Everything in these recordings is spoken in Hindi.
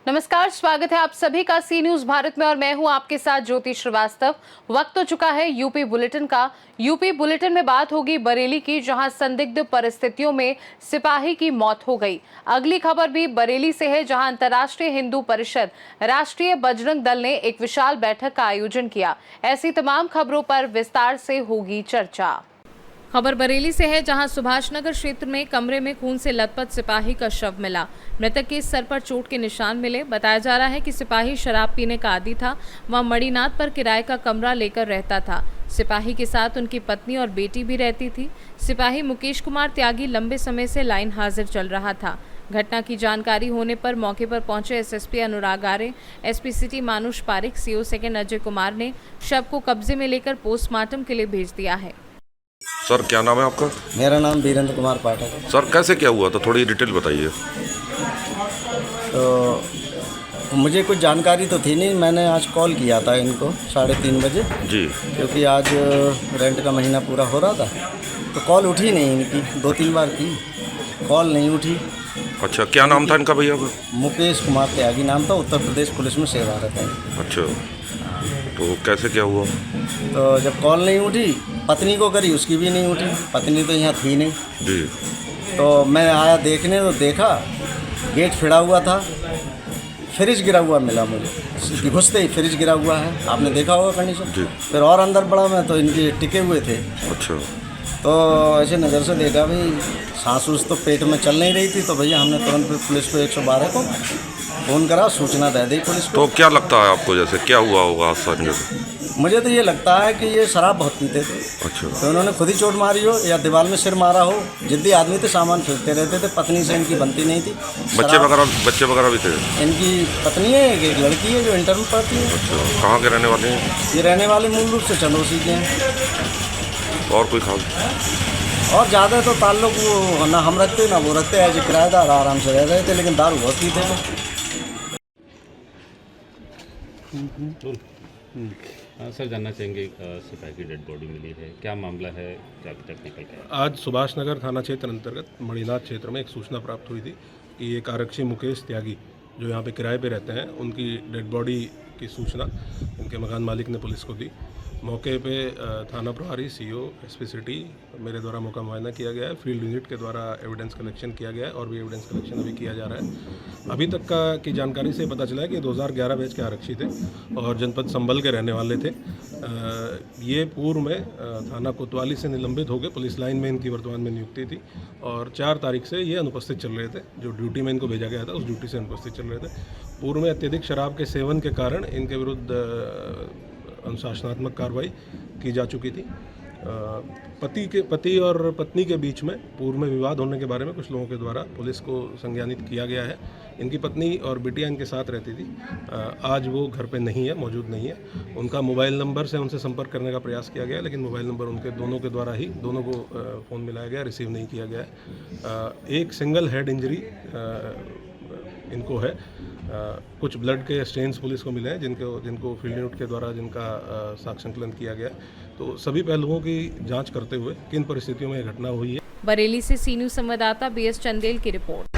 नमस्कार, स्वागत है आप सभी का सी न्यूज भारत में और मैं हूं आपके साथ ज्योति श्रीवास्तव। वक्त हो चुका है यूपी बुलेटिन का। यूपी बुलेटिन में बात होगी बरेली की, जहां संदिग्ध परिस्थितियों में सिपाही की मौत हो गई। अगली खबर भी बरेली से है, जहां अंतर्राष्ट्रीय हिंदू परिषद राष्ट्रीय बजरंग दल ने एक विशाल बैठक का आयोजन किया। ऐसी तमाम खबरों पर विस्तार से होगी चर्चा। खबर बरेली से है, जहां सुभाष नगर क्षेत्र में कमरे में खून से लथपथ सिपाही का शव मिला। मृतक के सर पर चोट के निशान मिले। बताया जा रहा है कि सिपाही शराब पीने का आदी था। वह मणिनाथ पर किराए का कमरा लेकर रहता था। सिपाही के साथ उनकी पत्नी और बेटी भी रहती थी। सिपाही मुकेश कुमार त्यागी लंबे समय से लाइन हाजिर चल रहा था। घटना की जानकारी होने पर मौके पर पहुंचे SSP Anurag Arya, SP city मानुष पारिक, सीओ सेकंड अजय कुमार ने शव को कब्जे में लेकर पोस्टमार्टम के लिए भेज दिया है। सर क्या नाम है आपका? मेरा नाम वीरेंद्र कुमार पाठक है। सर कैसे क्या हुआ था, थोड़ी डिटेल बताइए। तो मुझे कुछ जानकारी तो थी नहीं, मैंने आज कॉल किया था इनको 3:30 बजे जी, क्योंकि आज रेंट का महीना पूरा हो रहा था। तो कॉल उठी नहीं इनकी, 2-3 बार की कॉल नहीं उठी। अच्छा, क्या नाम था इनका भैया का? मुकेश कुमार त्यागी नाम था, उत्तर प्रदेश पुलिस में सेवारत है। अच्छा, तो कैसे क्या हुआ? तो जब कॉल नहीं उठी, पत्नी को करी, उसकी भी नहीं उठी। पत्नी तो यहाँ थी नहीं जी। तो मैं आया देखने, तो देखा गेट फिरा हुआ था, फ्रिज गिरा हुआ मिला मुझे। घुसते ही फ्रिज गिरा हुआ है, आपने देखा होगा कंडीशन। जी। फिर और अंदर बढ़ा मैं तो इनके टिके हुए थे। अच्छा, तो ऐसे नज़र से देखा भाई सांस उस तो पेट में चल नहीं रही थी। तो भैया हमने तुरंत पुलिस को 112 को फ़ोन करा, सूचना दे दी पुलिस को। तो क्या लगता है आपको, जैसे क्या हुआ होगा हादसा इनके? मुझे तो ये लगता है कि ये शराब बहुत पीते थे। अच्छा, तो उन्होंने खुद ही चोट मारी हो या दीवार में सिर मारा हो। जिद्दी आदमी थे, सामान फेंकते रहते थे। पत्नी से इनकी बनती नहीं थी। बच्चे वगैरह भी थे? इनकी पत्नी है, एक लड़की है जो इंटर में पढ़ती है। अच्छा, कहाँ के रहने वाले हैं? ये रहने वाले मूल रूप से चंदोसी के हैं। और कोई खास? और ज़्यादा तो ताल्लुक वो ना हम रखते ना वो रखते, ऐसे किराएदार आराम से रह रहे थे, लेकिन दारू बहुत पीते थे। हाँ सर, जानना चाहेंगे सिपाही की डेड बॉडी मिली है, क्या मामला है, क्या टेक्निकल क्या है? आज सुभाष नगर थाना क्षेत्र अंतर्गत मणिनाथ क्षेत्र में एक सूचना प्राप्त हुई थी कि एक आरक्षी मुकेश त्यागी जो यहाँ पे किराए पे रहते हैं, उनकी डेड बॉडी की सूचना उनके मकान मालिक ने पुलिस को दी। मौके पे थाना प्रभारी, सीओ, एसपी सिटी, मेरे द्वारा मौका मुआयना किया गया है। फील्ड यूनिट के द्वारा एविडेंस कलेक्शन किया गया है और भी एविडेंस कलेक्शन अभी किया जा रहा है। अभी तक की जानकारी से पता चला है कि 2011 बैच के आरक्षी थे और जनपद संभल के रहने वाले थे। ये पूर्व में थाना कोतवाली से निलंबित हो गए, पुलिस लाइन में इनकी वर्तमान में नियुक्ति थी और 4 तारीख से ये अनुपस्थित चल रहे थे। जो ड्यूटी में इनको भेजा गया था उस ड्यूटी से अनुपस्थित चल रहे थे। पूर्व में अत्यधिक शराब के सेवन के कारण इनके विरुद्ध अनुशासनात्मक कार्रवाई की जा चुकी थी। पति और पत्नी के बीच में पूर्व में विवाद होने के बारे में कुछ लोगों के द्वारा पुलिस को संज्ञानित किया गया है। इनकी पत्नी और बिटिया इनके साथ रहती थी। आज वो घर पे नहीं है, मौजूद नहीं है। उनका मोबाइल नंबर से उनसे संपर्क करने का प्रयास किया गया, लेकिन मोबाइल नंबर उनके दोनों के द्वारा ही दोनों को फ़ोन मिलाया गया, रिसीव नहीं किया गया है। एक सिंगल हेड इंजरी इनको है। कुछ ब्लड के स्टेन्स पुलिस को मिले हैं जिनको फील्ड यूनिट के द्वारा जिनका साक्ष्य संकलन किया गया है। तो सभी पहलुओं की जांच करते हुए किन परिस्थितियों में घटना हुई है। बरेली से सी न्यूज संवाददाता बीएस चंदेल की रिपोर्ट।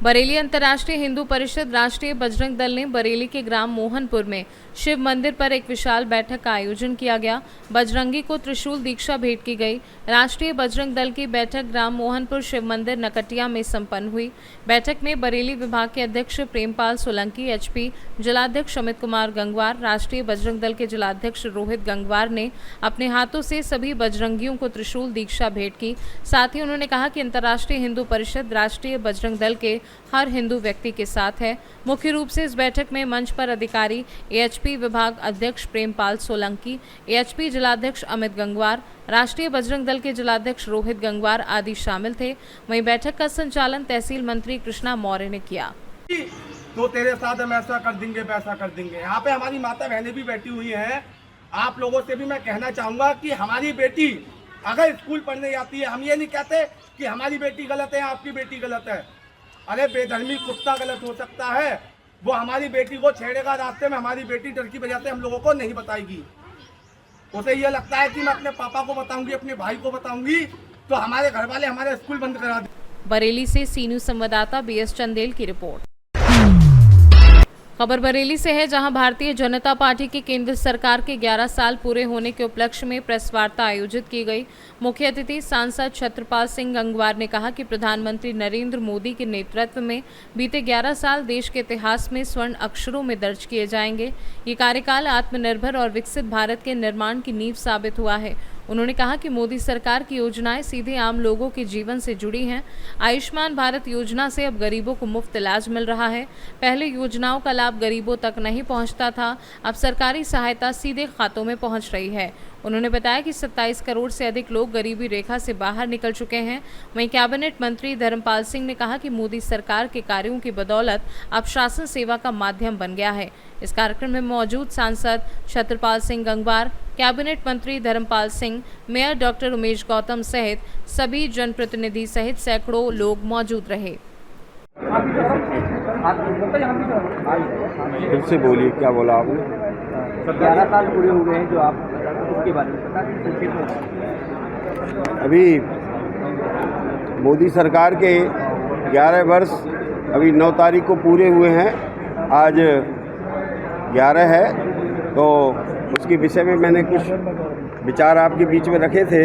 बरेली अंतर्राष्ट्रीय हिंदू परिषद राष्ट्रीय बजरंग दल ने बरेली के ग्राम मोहनपुर में शिव मंदिर पर एक विशाल बैठक का आयोजन किया गया। बजरंगी को त्रिशूल दीक्षा भेंट की गई। राष्ट्रीय बजरंग दल की बैठक ग्राम मोहनपुर शिव मंदिर नकटिया में संपन्न हुई। बैठक में बरेली विभाग के अध्यक्ष प्रेमपाल सोलंकी, एचपी जिलाध्यक्ष अमित कुमार गंगवार, राष्ट्रीय बजरंग दल के जिलाध्यक्ष रोहित गंगवार ने अपने हाथों से सभी बजरंगियों को त्रिशूल दीक्षा भेंट की। साथ ही उन्होंने कहा कि अंतर्राष्ट्रीय हिंदू परिषद राष्ट्रीय बजरंग दल के हर हिंदू व्यक्ति के साथ है। मुख्य रूप से इस बैठक में मंच पर अधिकारी एएचपी विभाग अध्यक्ष प्रेमपाल सोलंकी, एएचपी जिलाध्यक्ष अमित गंगवार, राष्ट्रीय बजरंग दल के जिलाध्यक्ष रोहित गंगवार आदि शामिल थे। वहीं बैठक का संचालन तहसील मंत्री कृष्णा मौर्य ने किया। तो तेरे साथ हम ऐसा कर देंगे, वैसा कर देंगे। यहाँ पे हमारी माता बहनें भी बैठी हुई हैं। आप लोगों से भी मैं कहना चाहूँगा कि हमारी बेटी अगर स्कूल पढ़ने जाती है, हम ये नहीं कहते कि हमारी बेटी गलत है, आपकी बेटी गलत है। अरे बेधर्मी कुत्ता गलत हो सकता है, वो हमारी बेटी को छेड़ेगा रास्ते में, हमारी बेटी डरकी बजाते हम लोगों को नहीं बताएगी। उसे ये लगता है कि मैं अपने पापा को बताऊंगी, अपने भाई को बताऊंगी तो हमारे घर वाले हमारे स्कूल बंद करा दें। बरेली से सी न्यूज संवाददाता बीएस चंदेल की रिपोर्ट। खबर बरेली से है, जहां भारतीय जनता पार्टी की केंद्र सरकार के 11 साल पूरे होने के उपलक्ष्य में प्रेस वार्ता आयोजित की गई। मुख्य अतिथि सांसद छत्रपाल सिंह गंगवार ने कहा कि प्रधानमंत्री नरेंद्र मोदी के नेतृत्व में बीते 11 साल देश के इतिहास में स्वर्ण अक्षरों में दर्ज किए जाएंगे। ये कार्यकाल आत्मनिर्भर और विकसित भारत के निर्माण की नींव साबित हुआ है। उन्होंने कहा कि मोदी सरकार की योजनाएं सीधे आम लोगों के जीवन से जुड़ी हैं। आयुष्मान भारत योजना से अब गरीबों को मुफ्त इलाज मिल रहा है। पहले योजनाओं का लाभ गरीबों तक नहीं पहुंचता था, अब सरकारी सहायता सीधे खातों में पहुंच रही है। उन्होंने बताया कि 27 करोड़ से अधिक लोग गरीबी रेखा से बाहर निकल चुके हैं। वहीं कैबिनेट मंत्री धर्मपाल सिंह ने कहा कि मोदी सरकार के कार्यों की बदौलत अब शासन सेवा का माध्यम बन गया है। इस कार्यक्रम में मौजूद सांसद छत्रपाल सिंह गंगवार, कैबिनेट मंत्री धर्मपाल सिंह, मेयर डॉक्टर उमेश गौतम सहित सभी जनप्रतिनिधि सहित सैकड़ों लोग मौजूद रहे। फिर से बोलिए, क्या बोला आपने? 11 साल पूरे हो गए हैं जो आप उसके बारे में बता दें संक्षेप में। अभी मोदी सरकार के 11 वर्ष अभी 9 तारीख को पूरे हुए हैं, आज 11 है, तो उसके विषय में मैंने कुछ विचार आपके बीच में रखे थे।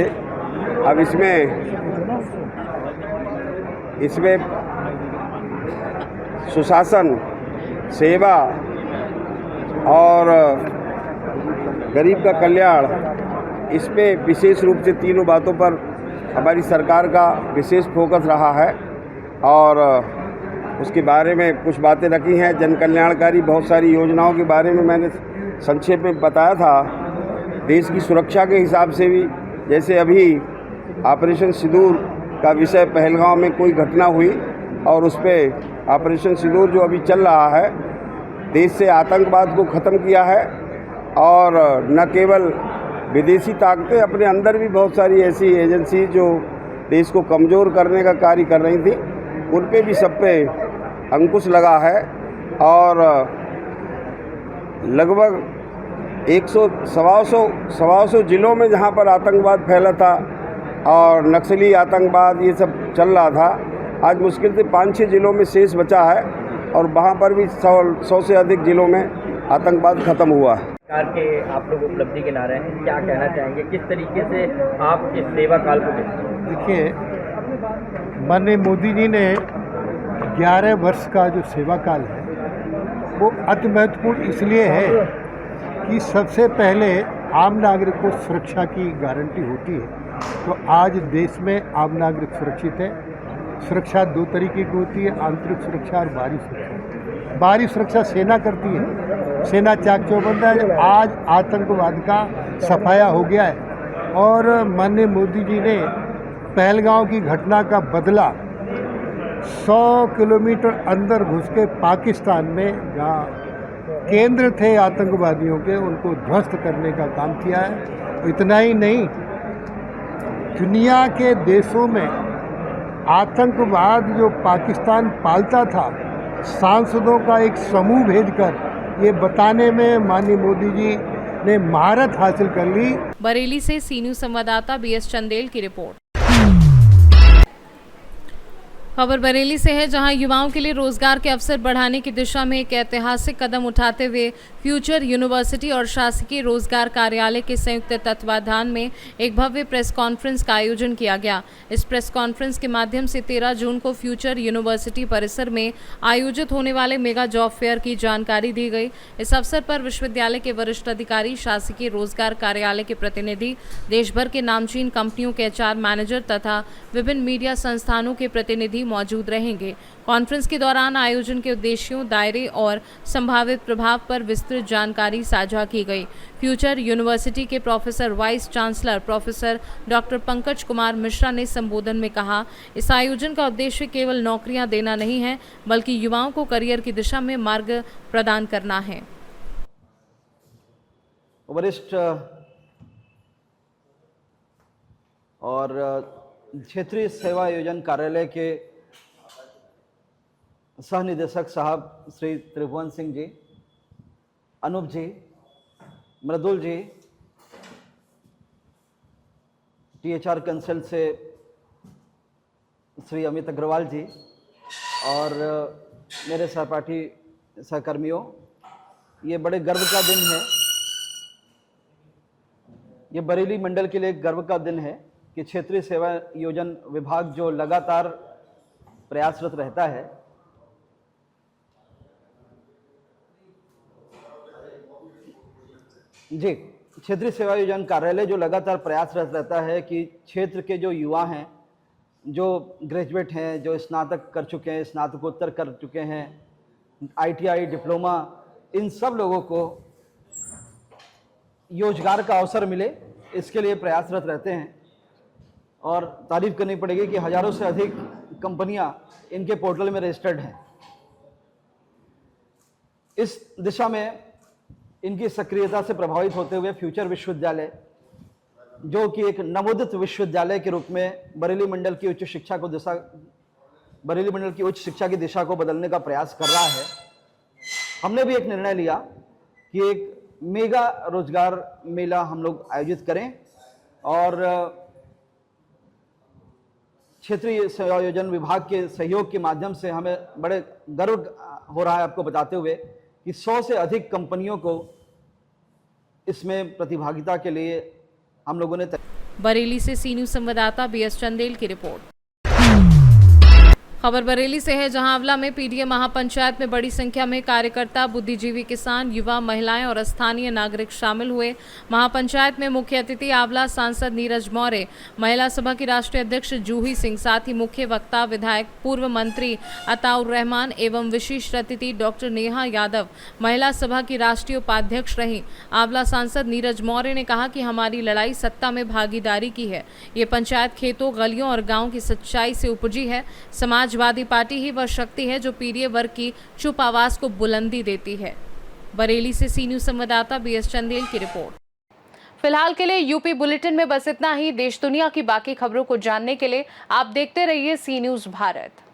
अब इसमें सुशासन, सेवा और गरीब का कल्याण, इस पे विशेष रूप से तीनों बातों पर हमारी सरकार का विशेष फोकस रहा है और उसके बारे में कुछ बातें रखी हैं। जन कल्याणकारी बहुत सारी योजनाओं के बारे में मैंने संक्षेप में बताया था। देश की सुरक्षा के हिसाब से भी, जैसे अभी ऑपरेशन सिंदूर का विषय, पहलगांव में कोई घटना हुई और उस पर ऑपरेशन सिंदूर जो अभी चल रहा है, देश से आतंकवाद को ख़त्म किया है और न केवल विदेशी ताकतें, अपने अंदर भी बहुत सारी ऐसी एजेंसी जो देश को कमज़ोर करने का कार्य कर रही थी, उन पे भी सब पे अंकुश लगा है और लगभग 100-125 जिलों में जहाँ पर आतंकवाद फैला था और नक्सली आतंकवाद ये सब चल रहा था, आज मुश्किल से 5-6 जिलों में शेष बचा है और वहाँ पर भी 100 से अधिक जिलों में आतंकवाद ख़त्म हुआ है। सरकार के आप लोग उपलब्धि गिना रहे हैं, क्या कहना चाहेंगे, किस तरीके से आप इस सेवा काल को देखते हैं? देखिए, माननीय मोदी जी ने 11 वर्ष का जो सेवा काल है वो अति महत्वपूर्ण इसलिए है कि सबसे पहले आम नागरिक को सुरक्षा की गारंटी होती है। तो आज देश में आम नागरिक सुरक्षित है। सुरक्षा 2 तरीके की होती है, आंतरिक सुरक्षा और बाहरी सुरक्षा। बाहरी सुरक्षा सेना करती है, सेना चाक चौबंद है। आज आतंकवाद का सफाया हो गया है और माननीय मोदी जी ने पहलगांव की घटना का बदला 100 किलोमीटर अंदर घुस के पाकिस्तान में जहाँ केंद्र थे आतंकवादियों के, उनको ध्वस्त करने का काम किया है। इतना ही नहीं, दुनिया के देशों में आतंकवाद जो पाकिस्तान पालता था, सांसदों का एक समूह भेजकर ये बताने में माननीय मोदी जी ने महारत हासिल कर ली। बरेली से सी न्यूज संवाददाता बीएस चंदेल की रिपोर्ट। खबर बरेली से है, जहां युवाओं के लिए रोजगार के अवसर बढ़ाने की दिशा में एक ऐतिहासिक कदम उठाते हुए फ्यूचर यूनिवर्सिटी और शासकीय रोजगार कार्यालय के संयुक्त तत्वाधान में एक भव्य प्रेस कॉन्फ्रेंस का आयोजन किया गया। इस प्रेस कॉन्फ्रेंस के माध्यम से 13 जून को फ्यूचर यूनिवर्सिटी परिसर में आयोजित होने वाले मेगा जॉब फेयर की जानकारी दी गई। इस अवसर पर विश्वविद्यालय के वरिष्ठ अधिकारी, शासकीय रोजगार कार्यालय के प्रतिनिधि, देश भर के नामचीन कंपनियों के एचआर मैनेजर तथा विभिन्न मीडिया संस्थानों के प्रतिनिधि मौजूद रहेंगे। कॉन्फ्रेंस के दौरान आयोजन के उद्देश्यों, दायरे और संभावित प्रभाव पर विस्तृत जानकारी साझा की गई। फ्यूचर यूनिवर्सिटी के professor vice chancellor professor doctor Pankaj Kumar Mishra ने संबोधन में कहा, इस आयोजन का उद्देश्य केवल नौकरियां देना नहीं है, बल्कि युवाओं को करियर की दिशा में मार्ग प्रदान करना है। वरिष्ठ और क्षेत्रीय सेवा आयोजन कार्यालय के सह निदेशक साहब श्री त्रिभुवन सिंह जी, अनूप जी, मृदुल जी, THR कंसल्ट से श्री अमित अग्रवाल जी और मेरे सहपाठी सहकर्मियों, ये बड़े गर्व का दिन है। ये बरेली मंडल के लिए एक गर्व का दिन है कि क्षेत्रीय सेवा योजन विभाग जो लगातार प्रयासरत रहता है, जी, क्षेत्रीय सेवा योजन कार्यालय जो लगातार प्रयासरत रहता है कि क्षेत्र के जो युवा हैं, जो ग्रेजुएट हैं, जो स्नातक कर चुके हैं, स्नातकोत्तर कर चुके हैं, ITI डिप्लोमा, इन सब लोगों को रोजगार का अवसर मिले, इसके लिए प्रयासरत रहते हैं। और तारीफ करनी पड़ेगी कि हज़ारों से अधिक कंपनियां इनके पोर्टल में रजिस्टर्ड हैं। इस दिशा में इनकी सक्रियता से प्रभावित होते हुए फ्यूचर विश्वविद्यालय, जो कि एक नवोदित विश्वविद्यालय के रूप में बरेली मंडल की उच्च शिक्षा की दिशा को बदलने का प्रयास कर रहा है, हमने भी एक निर्णय लिया कि एक मेगा रोजगार मेला हम लोग आयोजित करें और क्षेत्रीय सेवा योजन विभाग के सहयोग के माध्यम से हमें बड़े गर्व हो रहा है आपको बताते हुए कि 100 से अधिक कंपनियों को इसमें प्रतिभागिता के लिए हम लोगों ने बरेली से सी न्यूज संवाददाता BS चंदेल की रिपोर्ट। खबर बरेली से है, जहां आंवला में PDA महापंचायत में बड़ी संख्या में कार्यकर्ता, बुद्धिजीवी, किसान, युवा, महिलाएं और स्थानीय नागरिक शामिल हुए। महापंचायत में मुख्य अतिथि आंवला सांसद नीरज मौर्य, महिला सभा की राष्ट्रीय अध्यक्ष जूही सिंह, साथ ही मुख्य वक्ता विधायक पूर्व मंत्री अताउर रहमान एवं विशिष्ट अतिथि डॉक्टर नेहा यादव महिला सभा की राष्ट्रीय उपाध्यक्ष रही। आंवला सांसद नीरज मौर्य ने कहा कि हमारी लड़ाई सत्ता में भागीदारी की है। ये पंचायत खेतों, गलियों और गाँव की सच्चाई से उपजी है। समाजवादी पार्टी ही वह शक्ति है जो PDA वर्ग की चुप आवाज को बुलंदी देती है। बरेली से सी न्यूज संवाददाता BS चंदेल की रिपोर्ट। फिलहाल के लिए यूपी बुलेटिन में बस इतना ही। देश दुनिया की बाकी खबरों को जानने के लिए आप देखते रहिए सी न्यूज भारत।